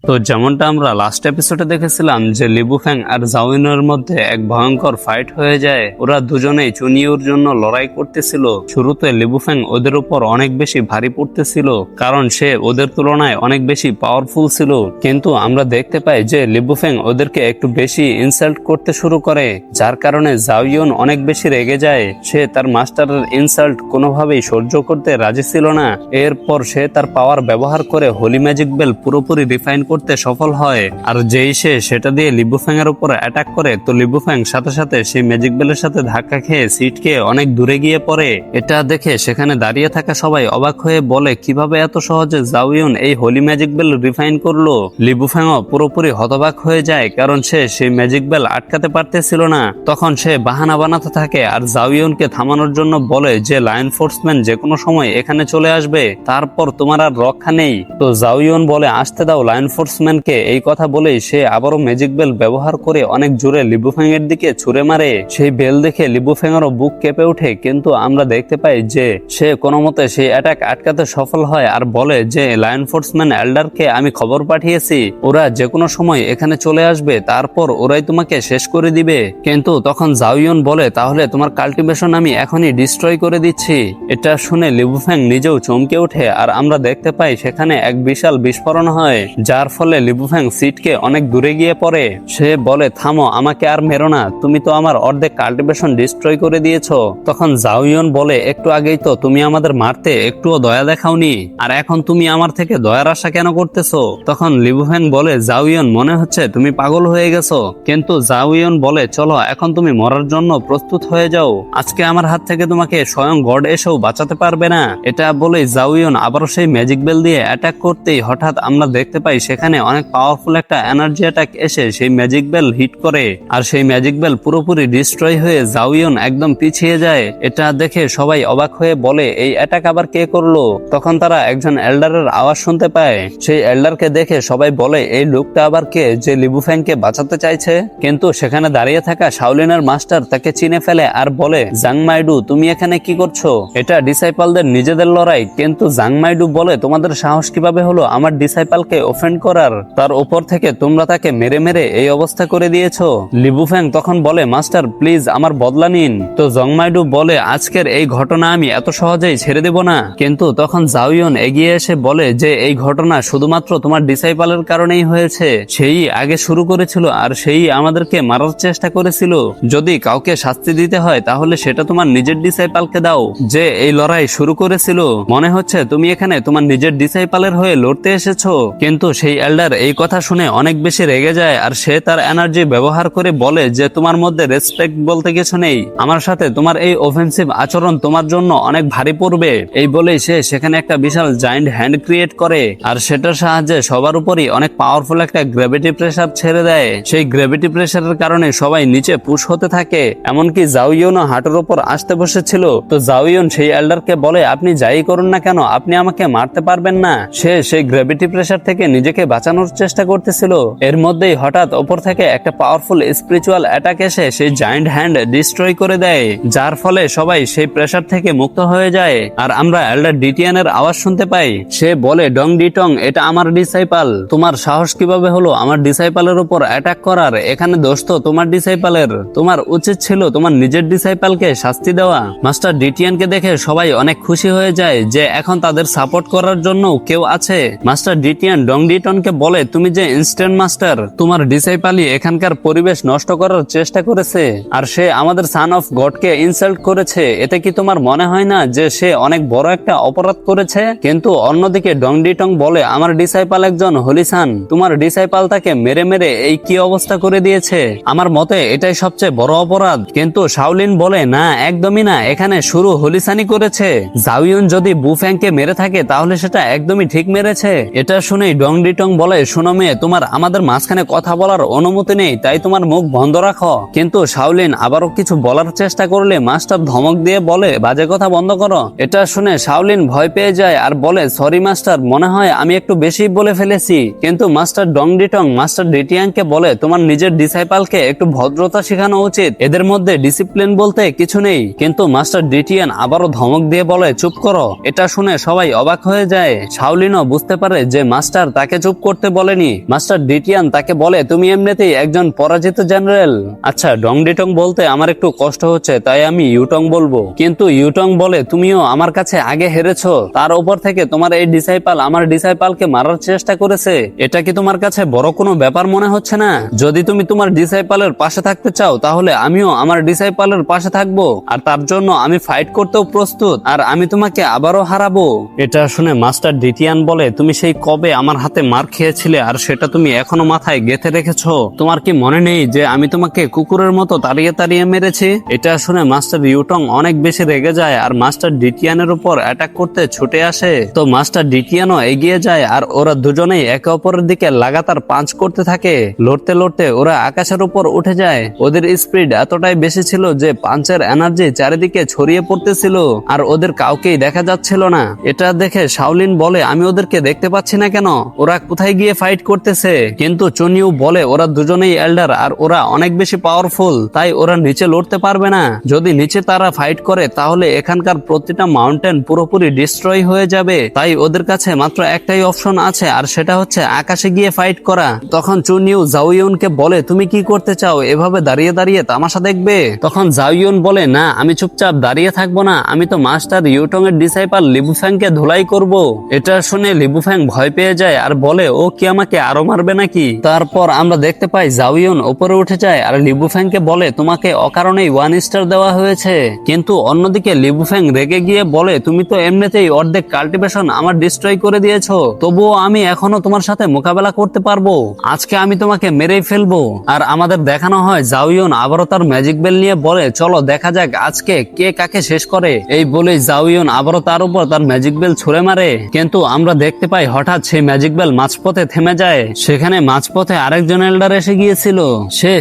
তো যেমনটা আমরা লাস্ট এপিসোডে দেখেছিলাম যে লিবুফ্যাং আর জাওইনের মধ্যে এক ভয়ঙ্কর ফাইট হয়ে যায়। ওরা দুজনেই চুনিউর জন্য লড়াই করতেছিল। শুরুতে লিবুফ্যাং ওদের উপর অনেক বেশি ভারী পড়তেছিল, কারণ সে ওদের তুলনায় অনেক বেশি পাওয়ারফুল ছিল। কিন্তু আমরা দেখতে পাই যে লিবুফ্যাং ওদেরকে একটু বেশি ইনসাল্ট করতে শুরু করে, যার কারণে জাওইয়ন অনেক বেশি রেগে যায়। সে তার মাস্টারের ইনসাল্ট কোনোভাবেই সহ্য করতে রাজি ছিল না। এরপর সে তার পাওয়ার ব্যবহার করে হোলি ম্যাজিক বেল পুরোপুরি রিফাইন করতে সফল হয়। আর যেই সে সেটা দিয়ে লিবুফ্যাং এর উপর অ্যাটাক করে, তো লিবুফ্যাং সাথে সাথে সেই ম্যাজিক বেলের সাথে ধাক্কা খেয়ে সিটকে অনেক দূরে গিয়ে পড়ে। এটা দেখে সেখানে দাঁড়িয়ে থাকা সবাই অবাক হয়ে বলে কিভাবে এত সহজে জাওইয়ন এই হোলি ম্যাজিক বেল রিফাইন করলো। লিবুফ্যাংও পুরোপুরি হতবাক হয়ে যায়, কারণ সে সেই ম্যাজিক বেল আটকাতে পারতেছিল না। তখন সে বাহানা বানাতে থাকে আর জাওইয়নকে থামানোর জন্য বলে যে লায়ন ফোর্সম্যান যে কোনো সময় এখানে চলে আসবে, তারপর তোমার আর রক্ষা নেই। তো জাওইয়ন বলে আসতে দাও লায়ন ফোর্সম্যানকে। এই কথা বলেই সে আবারও ম্যাজিক বেল ব্যবহার করে অনেক জোরে লিবুফ্যাং এর দিকে ছুড়ে মারে। সেই বেল দেখে লিবুফ্যাং এরও বুক কেঁপে ওঠে, কিন্তু আমরা দেখতে পাই যে সে কোনো মতে সেই অ্যাটাক আটকাতে সফল হয় আর বলে যে লায়ন ফোর্সম্যান এল্ডারকে আমি খবর পাঠিয়েছি, ওরা যে কোনো সময় এখানে চলে আসবে, তারপর ওরাই তোমাকে শেষ করে দিবে। কিন্তু তখন জাওইয়ন বলে তাহলে তোমার কাল্টিভেশন আমি এখনই ডিস্ট্রয় করে দিচ্ছি। এটা শুনে লিবুফ্যাং নিজেও চমকে ওঠে আর আমরা দেখতে পাই সেখানে এক বিশাল বিস্ফোরণ হয়, যার ফলে লিবুফ্যাং সিটকে অনেক দূরে গিয়ে পড়ে। সে বলে থামো, আমাকে আর মেরো না, তুমি তো আমার অর্ধেক কাল্টিভেশন ডিস্ট্রয় করে দিয়েছো। তখন জাওইয়ন বলে একটু আগেই তো তুমি আমাদের মারতে একটুও দয়া দেখাওনি, আর এখন তুমি আমার থেকে দয়ার আশা কেন করতেছো? তখন লিবুফ্যাং বলে জাওইয়ন মনে হচ্ছে তুমি পাগল হয়ে গেছো। কিন্তু জাওইয়ন বলে চলো এখন তুমি মরার জন্য প্রস্তুত হয়ে যাও, আজকে আমার হাত থেকে তোমাকে স্বয়ং গড এসেও বাঁচাতে পারবে না। এটা বলে জাওইয়ন আবারও সেই ম্যাজিক বেল দিয়ে অ্যাটাক করতেই হঠাৎ আমরা দেখতে পাই সেখানে অনেক পাওয়ারফুল একটা এনার্জি অ্যাটাক এসে সেই ম্যাজিক বেল হিট করে, আর সেই ম্যাজিক বেল পুরোপুরি ডিস্ট্রয় হয়ে জাওইয়ন একদম পিছিয়ে যায়। এটা দেখে সবাই অবাক হয়ে বলে এই অ্যাটাক আবার কে করলো? তখন তারা একজন এল্ডারের আওয়াজ শুনতে পায়। সেই এল্ডারকে দেখে সবাই বলে এই লোকটা আবার কে যে লিবুফ্যাংকে বাঁচাতে চাইছে? কিন্তু সেখানে দাঁড়িয়ে থাকা শাওলিনের মাস্টার তাকে চিনে ফেলে আর বলে জাংমাইডু তুমি এখানে কি করছো? এটা ডিসাইপালদের নিজেদের লড়াই। কিন্তু জাংমাইডু বলে তোমাদের সাহস কিভাবে হলো আমার ডিসাইপালকে অফেন্ড করার? তার উপর থেকে তোমরা তাকে মেরে মেরে এই অবস্থা করে দিয়েছো। লিবুফ্যাং তখন বলে মাস্টার প্লিজ আমার বদলা নিন। তো জাংমাইডু বলে আজকের এই ঘটনা আমি এত সহজেই ছেড়ে দেব না। কিন্তু তখন জাওইয়ন এগিয়ে এসে বলে যে এই ঘটনা শুধুমাত্র তোমার ডিসাইপালের কারণেই হয়েছে, সেই আগে শুরু করেছিল আর সেই আমাদেরকে মারার চেষ্টা করেছিল। যদি কাউকে শাস্তি দিতে হয় তাহলে সেটা তোমার নিজের ডিসাইপালকে দাও যে এই লড়াই শুরু করেছিল। মনে হচ্ছে তুমি এখানে তোমার নিজের ডিসাইপালের হয়ে লড়তে এসেছো। কিন্তু সেই এল্ডার এই কথা শুনে অনেক বেশি রেগে যায় আর সে তার এনার্জি ব্যবহার করে বলে যে তোমার মধ্যে রেসপেক্ট বলতে কিছু নেই, আমার সাথে তোমার এই অফেন্সিভ আচরণ তোমার জন্য অনেক ভারী পড়বে। এই বলেই সে সেখানে একটা বিশাল জায়ান্ট হ্যান্ড ক্রিয়েট করে আর সেটার সাহায্যে সবার উপরই অনেক পাওয়ারফুল একটা গ্র্যাভিটি প্রেসার ছেড়ে দেয়। সেই গ্র্যাভিটি প্রেসারের কারণে সবাই নিচে পুশ হতে থাকে, এমনকি জাওইয়নও হাঁটুর উপর আসতে বসেছিল। তো জাওইয়ন সেই এল্ডারকে বলে আপনি যাই করুন না কেন আপনি আমাকে মারতে পারবেন না। সে সেই গ্র্যাভিটি প্রেসার থেকে নিজেকে বাঁচানোর চেষ্টা করতেছিল। এর মধ্যেই হঠাৎ উপর থেকে একটা পাওয়ারফুল স্পিরিচুয়াল অ্যাটাক এসে সেই জায়ান্ট হ্যান্ড ডিস্ট্রয় করে দেয়, যার ফলে সবাই সেই প্রেসার থেকে মুক্ত হয়ে যায়। আর আমরা এল্ডার ডিটিয়ানের আওয়াজ শুনতে পাই। সে বলে ডং ডিটং এটা আমার ডিসাইপাল, তোমার সাহস কিভাবে হলো আমার ডিসাইপালের উপর অ্যাটাক করার? এখানে দোষ তো তোমার ডিসাইপালের, তোমার উচিত ছিল তোমার নিজের ডিসাইপালকে শাস্তি দেওয়া। মাস্টার ডিটিয়ানকে দেখে সবাই অনেক খুশি হয়ে যায় যে এখন তাদের সাপোর্ট করার জন্য কেউ আছে। মাস্টার ডিটিয়ান ডং ডিটনকে বলে তুমি যে ইনস্ট্যান্ট মাস্টার, তোমার ডিসাইপালই এখানকার পরিবেশ নষ্ট করার চেষ্টা করেছে আর সে আমাদের সান অফ গডকে ইনসাল্ট করেছে। এতে কি তোমার মনে হয় না যে সে অনেক বড় একটা অপরাধ করেছে? কিন্তু অন্যদিকে ডং ডিটং বলে আমার ডিসাইপাল একজন হোলিসান, তোমার ডিসাইপাল তাকে মেরে মেরে এই কি অবস্থা করে দিয়েছে, আমার মতে এটাই সবচেয়ে বড় অপরাধ। কিন্তু শাওলিন বলে না একদমই না, এখানে শুরু হোলিসানই করেছে। জাওইয়ন যদি বুফ্যাংকে মেরে থাকে তাহলে সেটা একদমই ঠিক মেরেছে। এটা শুনেই ডং ডিটং বলে শোনো মেয়ে, তোমার আমাদের মাঝখানে কথা বলার অনুমতি নেই, তাই তোমার মুখ বন্ধ রাখো। কিন্তু শাওলিন আবারও কিছু বলার চেষ্টা করলে মাস্টার ধমক দিয়ে বলে বাজে কথা বন্ধ করো। এটা শুনে শাওলিন ভয় পেয়ে যায় আর বলে সরি মাস্টার, মনে হয় আমি একটু বেশি বলে ফেলেছি। কিন্তু মাস্টার ডং ডিটং মাস্টার ডিটিয়াংকে বলে তোমার নিজের ডিসাইপালকে একটু ভদ্রতা শেখানো উচিত, এদের মধ্যে ডিসিপ্লিন বলতে কিছু নেই। কিন্তু মাস্টার ডিটিয়ান আবারও ধমক দিয়ে বলে চুপ করো। এটা শুনে সবাই অবাক হয়ে যায়। শাওলিনও বুঝতে পারে যে মাস্টার তাকে চুপ প্রুভ করতে বলেনি। মাস্টার ডিটিয়ান তাকে বলে তুমি এমনিতেই একজন পরাজিত জেনারেল। আচ্ছা, ডং ডিটং বলতে আমার একটু কষ্ট হচ্ছে, তাই আমি ইউটং বলবো। কিন্তু ইউটং বলে তুমিও আমার কাছে আগে হেরেছো, তার উপর থেকে তোমার এই ডিসাইপাল আমার ডিসাইপালকে মারার চেষ্টা করেছে। এটা কি তোমার কাছে বড় কোনো ব্যাপার মনে হচ্ছে না? যদি তুমি তোমার ডিসাইপালের পাশে থাকতে চাও তাহলে আমিও আমার ডিসাইপালের পাশে থাকবো, আর তার জন্য আমি ফাইট করতেও প্রস্তুত, আর আমি তোমাকে আবারও হারাবো। এটা শুনে মাস্টার ডিটিয়ান বলে তুমি সেই কবে আমার হাতে মার খেয়েছিলে আর সেটা তুমি এখনো মাথায় গেঁথে রেখেছো? তোমার কি মনে নেই যে আমি তোমাকে কুকুরের মতো তাড়িয়ে তাড়িয়ে মেরেছি? এটা শুনে মাস্টার ইউটং অনেক বেশি রেগে যায় আর মাস্টার ডিটিয়ানের উপর অ্যাটাক করতে ছুটে আসে। তো মাস্টার ডিটিয়ানও এগিয়ে যায় আর ওরা দুজনেই একে অপরের দিকে লাগাতার পাঞ্চ করতে থাকে। লড়তে লড়তে ওরা আকাশের উপর উঠে যায়। ওদের স্পিড এতটাই বেশি ছিল যে পাঞ্চের এনার্জি চারিদিকে ছড়িয়ে পড়তেছিল আর ওদের কাউকেই দেখা যাচ্ছিল না। এটা দেখে শাওলিন বলে আমি ওদেরকে দেখতে পাচ্ছি না কেন, ওরা কোথায় গিয়ে ফাইট করতেছে? কিন্তু চুনিউ বলে ওরা দুজনেই এল্ডার আর ওরা অনেক বেশি পাওয়ারফুল, তাই ওরা নিচে লড়তে পারবে না। যদি নিচে তারা ফাইট করে তাহলে এখানকার প্রতিটা মাউন্টেন পুরোপুরি ডিস্ট্রয় হয়ে যাবে, তাই ওদের কাছে মাত্র একটাই অপশন আছে আর সেটা হচ্ছে আকাশে গিয়ে ফাইট করা। তখন চুনিউ জাওইউনকে বলে তুমি কি করতে চাও, এভাবে দাঁড়িয়ে দাঁড়িয়ে তামাশা দেখবে? তখন জাওইউন বলে না, আমি চুপচাপ দাঁড়িয়ে থাকবো না, আমি তো মাস্টার ইউটং এর ডিসাইপাল লিবুফ্যাংকে ধুলাই করব। এটা শুনে লিবুফ্যাং ভয় পেয়ে যায় আর বলে ও কি আমাকে আরো মারবে নাকি? তারপর আমরা দেখতে পাই জাওইউন উপরে উঠে যায় আর লিবুফ্যাংকে বলে তোমাকে অকারণেই 1 স্টার দেওয়া হয়েছে। কিন্তু অন্যদিকে লিবুফ্যাং রেগে গিয়ে বলে তুমি তো এমনিতেই অর্ধেক কাল্টিভেশন আমার ডিস্ট্রয় করে দিয়েছো, তবুও আমি এখনো তোমার সাথে মোকাবেলা করতে পারবো, আজকে আমি তোমাকে মেরেই ফেলবো। আর আমাদের দেখানো হয় জাওইউন আবারও তার ম্যাজিক বেল নিয়ে বলে চলো দেখা যাক আজকে কে কাকে শেষ করে। এই বলেই জাওইউন আবারও তার উপর তার ম্যাজিক বেল ছুড়ে মারে। কিন্তু আমরা দেখতে পাই হঠাৎ সেই ম্যাজিক বেল মাঝপথে থেমে যায়। সেখানে মাঝপথে আরেকজন এল্ডার এসে গিয়েছিল।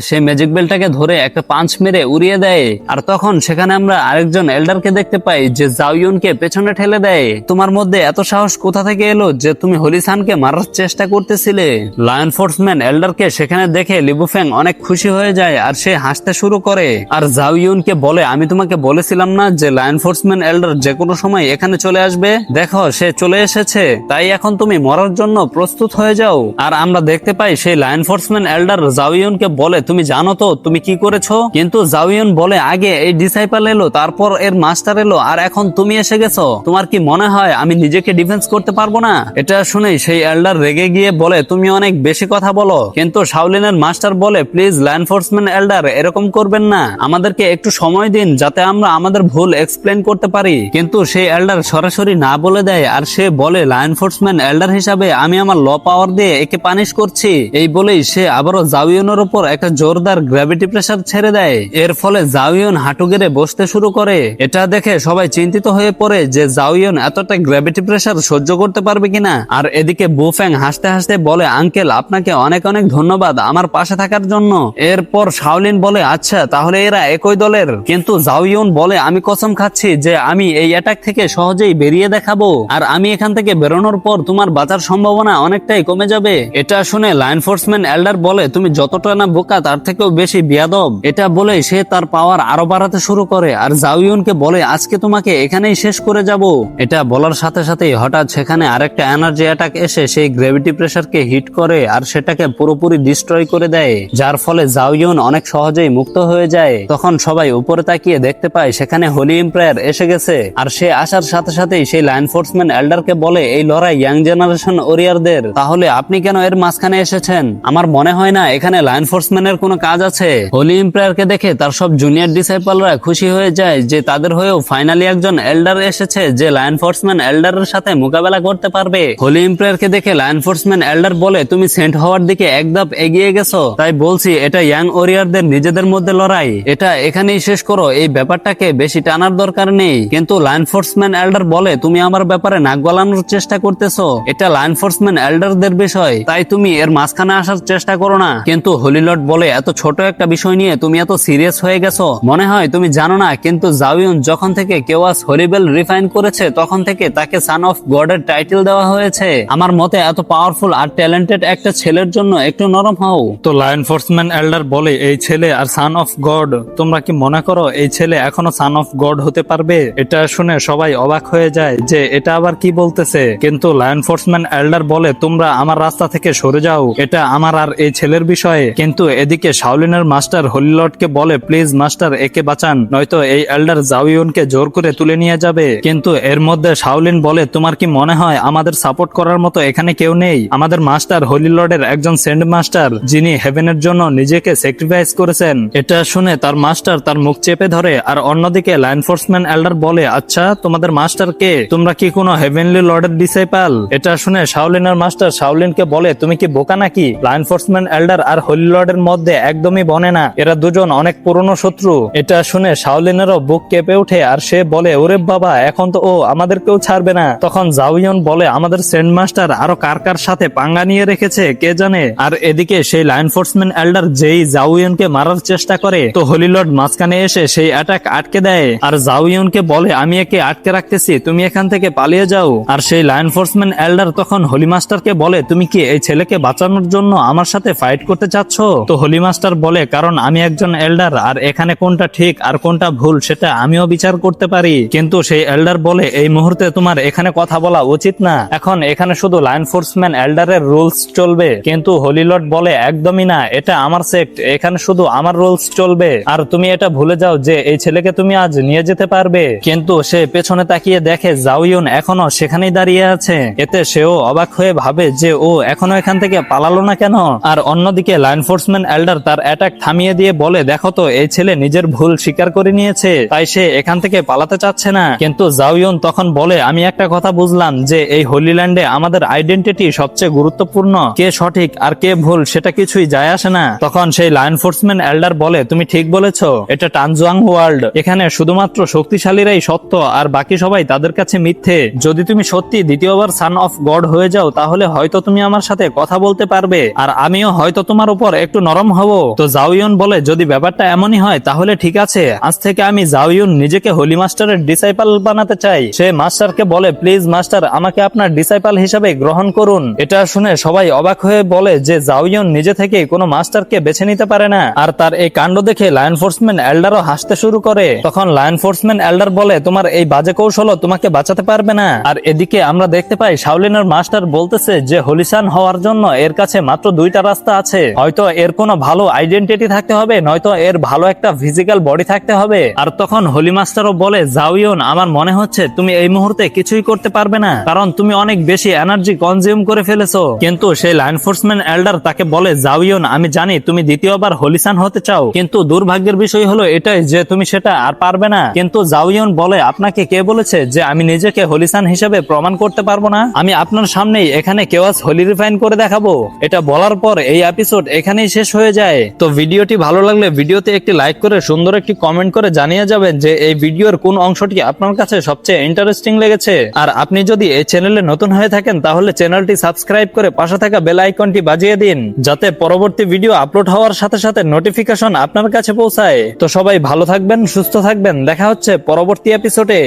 সে ম্যাজিক বেলটাকে ধরে একটা পাঞ্চ মেরে উড়িয়ে দেয়। আর তখন সেখানে আমরা আরেকজন এল্ডারকে দেখতে পাই যে জাওইউনকে পেছনে ঠেলে দেয়। তোমার মধ্যে এত সাহস কোথা থেকে এলো যে তুমি হলিসানকে মারার চেষ্টা করতেছিলে? লায়ন ফোর্সম্যান এল্ডারকে সেখানে দেখে লিবুফ্যাং অনেক খুশি হয়ে যায় আর সে হাসতে শুরু করে। আর জাওইউনকে বলে আমি তোমাকে বলেছিলাম না যে লায়ন ফোর্সম্যান এল্ডার যে কোনো সময় এখানে চলে আসবে? দেখো সে চলে এসেছে, তাই এখন তুমি মরার জন্য প্রস্তুত হয়ে যাও। আর আমরা দেখতে পাই সেই লায়ন ফোর্সম্যান এল্ডার জাওইউনকে বলে তুমি জানো তো তুমি কি করেছো? কিন্তু জাওইউন বলে আগে এই ডিসাইপল এলো, তারপর এর মাস্টার এলো, আর এখন তুমি এসে গেছো। তোমার কি মনে হয় আমি নিজেকে ডিফেন্স করতে পারবো না? এটা শুনে সেই এল্ডার রেগে গিয়ে বলে তুমি অনেক বেশি কথা বলো। কিন্তু শাওলিনের মাস্টার বলে প্লিজ লায়ন ফোর্সম্যান এল্ডার এরকম করবেন না, আমাদেরকে একটু সময় দিন যাতে আমরা আমাদের ভুল এক্সপ্লেন করতে পারি। কিন্তু সেই এল্ডার সরাসরি না বলে দেয় আর সে বলে লায়ন ফোর্সম্যান এল্ডার হিসাবে আমি আমার ল পাওয়ার দিয়ে একে পানিশ করছি। এই বলেই সে আবারও জাওইউনের উপর একটা জোরদার গ্র্যাভিটি প্রেসার ছেড়ে দেয়। এর ফলে জাওইউন হাঁটু গেড়ে বসতে শুরু করে। এটা দেখে সবাই চিন্তিত হয়ে পড়ে যে জাওইউন এতটা গ্র্যাভিটি প্রেসার সহ্য করতে পারবে কিনা। আর এদিকে বুফ্যাং হাসতে হাসতে বলে আঙ্কেল আপনাকে অনেক অনেক ধন্যবাদ আমার পাশে থাকার জন্য। এরপর শাওলিন বলে আচ্ছা তাহলে এরা একই দলের। কিন্তু জাওইউন বলে আমি কসম খাচ্ছি যে আমি এই অ্যাটাক থেকে সহজেই বেরিয়ে দেখাবো, আর আমি এখান থেকে বেরোনোর পর তোমার বাঁচার সম্ভাবনা অনেকটাই কমে যাবে। এটা শুনে লায়ন ফোর্সম্যান এল্ডার বলে তুমি যতটা না বোকা তার থেকেও বেশি বিয়াদব। এটা বলে সে তার পাওয়ার আরো বাড়াতে শুরু করে আর জাওইউনকে বলে আজকে তোমাকে এখানেই শেষ করে যাব। এটা বলার সাথে সাথেই হঠাৎ সেখানে আরেকটা এনার্জি অ্যাটাক এসে সেই গ্র্যাভিটি প্রেসারকে হিট করে আর সেটাকে পুরোপুরি ডিস্ট্রয় করে দেয়, যার ফলে জাওইউন অনেক সহজেই মুক্ত হয়ে যায়। তখন সবাই উপরে তাকিয়ে দেখতে পায় সেখানে হোলি এম্পায়ার এসে গেছে। আর সে আসার সাথে সাথেই সেই লায়ন ফোর্সম্যান এল্ডারকে বলে এই লড়াই ইয়াং জেনারেশন ওরিয়ারদের, তাহলে আপনি কেন এর মাঝখানে এসেছেন? আমার মনে হয় না এখানে লায়ন ফোর্সম্যানের কোনো কাজ আছে। হোলি এম্পায়ারকে দেখে তার সব জুনিয়র ডিসাইপলরা খুশি হয়ে যায় যে তাদের হয়েও ফাইনালি একজন এল্ডার এসেছে যে লায়ন ফোর্সম্যান এল্ডারের সাথে মোকাবেলা করতে পারবে। হোলি এম্পায়ারকে দেখে লায়ন ফোর্সম্যান এল্ডার বলে তুমি সেন্ট হওয়ার দিকে এক ধাপ এগিয়ে গেছো, তাই বলছি এটা ইয়াং ওরিয়ারদের নিজেদের মধ্যে লড়াই, এটা এখানেই শেষ করো, এই ব্যাপারটাকে বেশি টানার দরকার নেই। কিন্তু লায়ন ফোর্সম্যান এল্ডার বলে তুমি আমার ব্যাপারে নাক গলানোর চেষ্টা করতেছো, এটা লায়ন ফোর্সম্যান এল্ডারদের বিষয়, তাই তুমি এর মাঝখানে আসার চেষ্টা করো না। কিন্তু হোলি লর্ড বলে এত ছোট একটা বিষয় নিয়ে তুমি এত সিরিয়াস হয়ে গেছো, মনে হয় তুমি জানো না কিন্তু জাওইউন যখন থেকে কেওয়াস হরিবেল রিফাইন করেছে তখন থেকে তাকে সান অফ গডের টাইটেল দেওয়া হয়েছে। আমার মতে এত পাওয়ারফুল আর ট্যালেন্টেড একটা ছেলের জন্য একটু নরম হও। তো লায়ন ফোর্সম্যান এল্ডার বলে এই ছেলে আর সান অফ গড, তোমরা কি মনে করো এই ছেলে এখনো সান অফ গড হতে পারবে? এটা শুনে সবাই অবাক হয়ে যায় যে এটা আবার কি বলতেছে। কিন্তু লায়ন ফোর্সম্যান এল্ডার বলে তোমরা আমার রাস্তা থেকে সরে যাও, এটা আমার আর এই ছেলের বিষয়ে। কিন্তু এদিকে শাওলিনের মাস্টার হোলি লর্ডকে বলে, প্লিজ মাস্টার একে বাঁচান, নয়তো এই এল্ডার জাউইয়নকে জোর করে তুলে নিয়ে যাবে। কিন্তু এর মধ্যে শাওলিন বলে, তোমার কি মনে হয় আমাদের সাপোর্ট করার মতো এখানে কেউ নেই? আমাদের মাস্টার হোলি লর্ডের একজন সেন্ড মাস্টার, যিনি হেভেনের জন্য নিজেকে স্যাক্রিফাইস করেছেন। এটা শুনে তার মাস্টার তার মুখ চেপে ধরে। আর অন্যদিকে লা এনফোর্সমেন্ট এল্ডার বলে, আচ্ছা তোমাদের মাস্টার কে? তোমরা কি কোনো হেভেনলি লর্ডের ডিসাইপল? এটা শুনে শাওলিনের মাস্টার শাওলিনকে বলে, তুমি কি বোকা নাকি? লা এনফোর্সমেন্ট এল্ডার আর হোলি লর্ডের মধ্যে একদমই বনে না, এরা দুজন অনেক পুরনো শত্রু। এটা শুনে শাওলিনেরও বুক কেঁপে ওঠে আর সে বলে, ওরে বাবা, এখন তো ও আমাদেরকেও ছাড়বে না। তখন জাউইয়ন বলে, আমাদের সেন্ড মাস্টার আরো কার কার সাথে পাঙ্গা নিয়ে রেখেছে কে জানে। আর এদিকে সেই লা এনফোর্সমেন্ট এল্ডার যেই জাউইয়নকে মারার চেষ্টা করে, তো হোলি লর্ড মাঝখানে এসে সেই অ্যাটাক আটকে দেয় আর জাউইয়নকে বলে, আমি একে আটকে রাখতেছি, তুমি এখান থেকে পালিয়ে যাও। আর সেই লা এনফোর্সমেন্ট এল্ডার তখন হোলি মাস্টারকে বলে, তুমি কি এই ছেলেকে বাঁচানোর জন্য আমার সাথে ফাইট করতে চাচ্ছ? তো হোলি মাস্টার বলে, কারণ আমি একজন এল্ডার আর এখানে কোনটা ঠিক আর কোনটা ভুল সেটা আমিও বিচার করতে পারি। কিন্তু সেই এল্ডার বলে, এই মুহূর্তে তোমার এখানে কথা বলা উচিত না, এখন এখানে শুধু লা এনফোর্সমেন্ট এল্ডারের রুলস চলবে। কিন্তু হোলি লর্ড বলে, একদমই না, এটা আমার সেক্ট, এখানে শুধু আমার রুলস চলবে। আর তুমি এটা ভুলে যাও যে এই ছেলেকে তুমি আজ নিয়ে যেতে পারবে। কিন্তু সে পেছনে তাকিয়ে দেখে জাউইয়ন এখনো সেখানেই দাঁড়িয়ে আছে। এতে সেও অবাক হয়ে ভাবে যে ও এখনো এখান থেকে পালালো না কেন। আর অন্যদিকে লা এনফোর্সমেন্ট এল্ডার তার অ্যাটাক থামিয়ে দিয়ে বলে, দেখো তো এই ছেলে নিজের ভুল স্বীকার করে নিয়েছে, তাই সে এখান থেকে পালাতে চাচ্ছে না। কিন্তু জাউইয়ন তখন বলে, আমি একটা কথা বুঝলাম যে এই হোলি ল্যান্ডে আমাদের আইডেন্টিটি সবচেয়ে গুরুত্বপূর্ণ, কে সঠিক আর কে ভুল সেটা কিছুই যায় আসে না। তখন সেই লা এনফোর্সমেন্ট এল্ডার বলে, তুমি ঠিক বলেছো, এটা টানজুয়াং ওয়ার্ল্ড, এখানে শুধুমাত্র শক্তিশালীরাই সত্য আর বাকি সবাই তাদের কাছে মিথ্যে। যদি তুমি সত্যি দ্বিতীয়বার সান অফ গড হয়ে যাও তাহলে হয়তো তুমি আমার সাথে কথা বলতে পারবে আর আমিও হয়তো তোমার উপর একটু নরম হব। তো জাউইয়ন বলে, যদি ব্যাপারটা এমনই হয় তাহলে ঠিক আছে, আজ থেকে আমি জাউইয়ন নিজেকে হোলি মাস্টারের ডিসাইপল বানাতে চাই। সে মাস্টারকে বলে, প্লিজ মাস্টার, আমাকে আপনার ডিসাইপল হিসেবে গ্রহণ করুন। এটা শুনে সবাই অবাক হয়ে বলে যে জাউইয়ন নিজে থেকে কোনো মাস্টারকে বেছে নিতে পারে না। আর তার এই কাণ্ড দেখে লা এনফোর্সমেন্ট এল্ডারও হাসতে শুরু করে। তখন লা এনফোর্সমেন্ট এল্ডার বলে, তোমার এই বাজে কৌশলও তোমাকে বাঁচাতে পারবে না। আর এদিকে আমরা দেখতে পাই শাওলিনের মাস্টার বলতেছে যে হোলিসান হওয়ার জন্য এর কাছে মাত্র দুইটা রাস্তা আছে, হয়তো এর কোনো ভালো আইডেন্টিটি থাকতে হবে, নয়তো এর ভালো একটা ফিজিক্যাল বডি থাকতে হবে। আর তখন হোলি মাস্টারও বলে, জাউইয়ন, আমার মনে হচ্ছে তুমি এই মুহূর্তে কিছুই করতে পারবে না, কারণ তুমি অনেক বেশি এনার্জি কনজিউম করে ফেলেছো। কিন্তু সেই লা এনফোর্সমেন্ট এল্ডার তাকে বলে, জাউইয়ন, আমি জানি তুমি দ্বিতীয়বার হোলিসান হতে চাও, কিন্তু দুর্ভাগ্যের বিষয় হলো এটাই যে তুমি সেটা আর পারবে না। কিন্তু জাউইয়ন বলে, আপনাকে কে বলেছে যে আমি নিজেকে হোলিসান হিসেবে প্রমাণ করতে পারবো না? আমি আপনার সামনেই এখানে কেওয়াস হোলি রিফাইন করে দেখাবো। এটা বলার পর এই এপিসোড এখানেই শেষ হয়ে যায়। তো ভিডিওটি ভালো লাগলে ভিডিওতে একটি লাইক করে সুন্দর একটি কমেন্ট করে জানিয়ে যাবেন যে এই ভিডিওর কোন অংশটি আপনার কাছে সবচেয়ে ইন্টারেস্টিং লেগেছে। আর আপনি যদি এই চ্যানেলে নতুন হয়ে থাকেন তাহলে চ্যানেলটি সাবস্ক্রাইব করে পাশে থাকা বেল আইকনটি বাজিয়ে দিন, যাতে পরবর্তী ভিডিও আপলোড হওয়ার সাথে সাথে নোটিফিকেশন আপনার কাছে পৌঁছায়। তো সবাই ভালো থাকবেন, সুস্থ থাকবেন, দেখা হচ্ছে পরবর্তী এপিসোডে।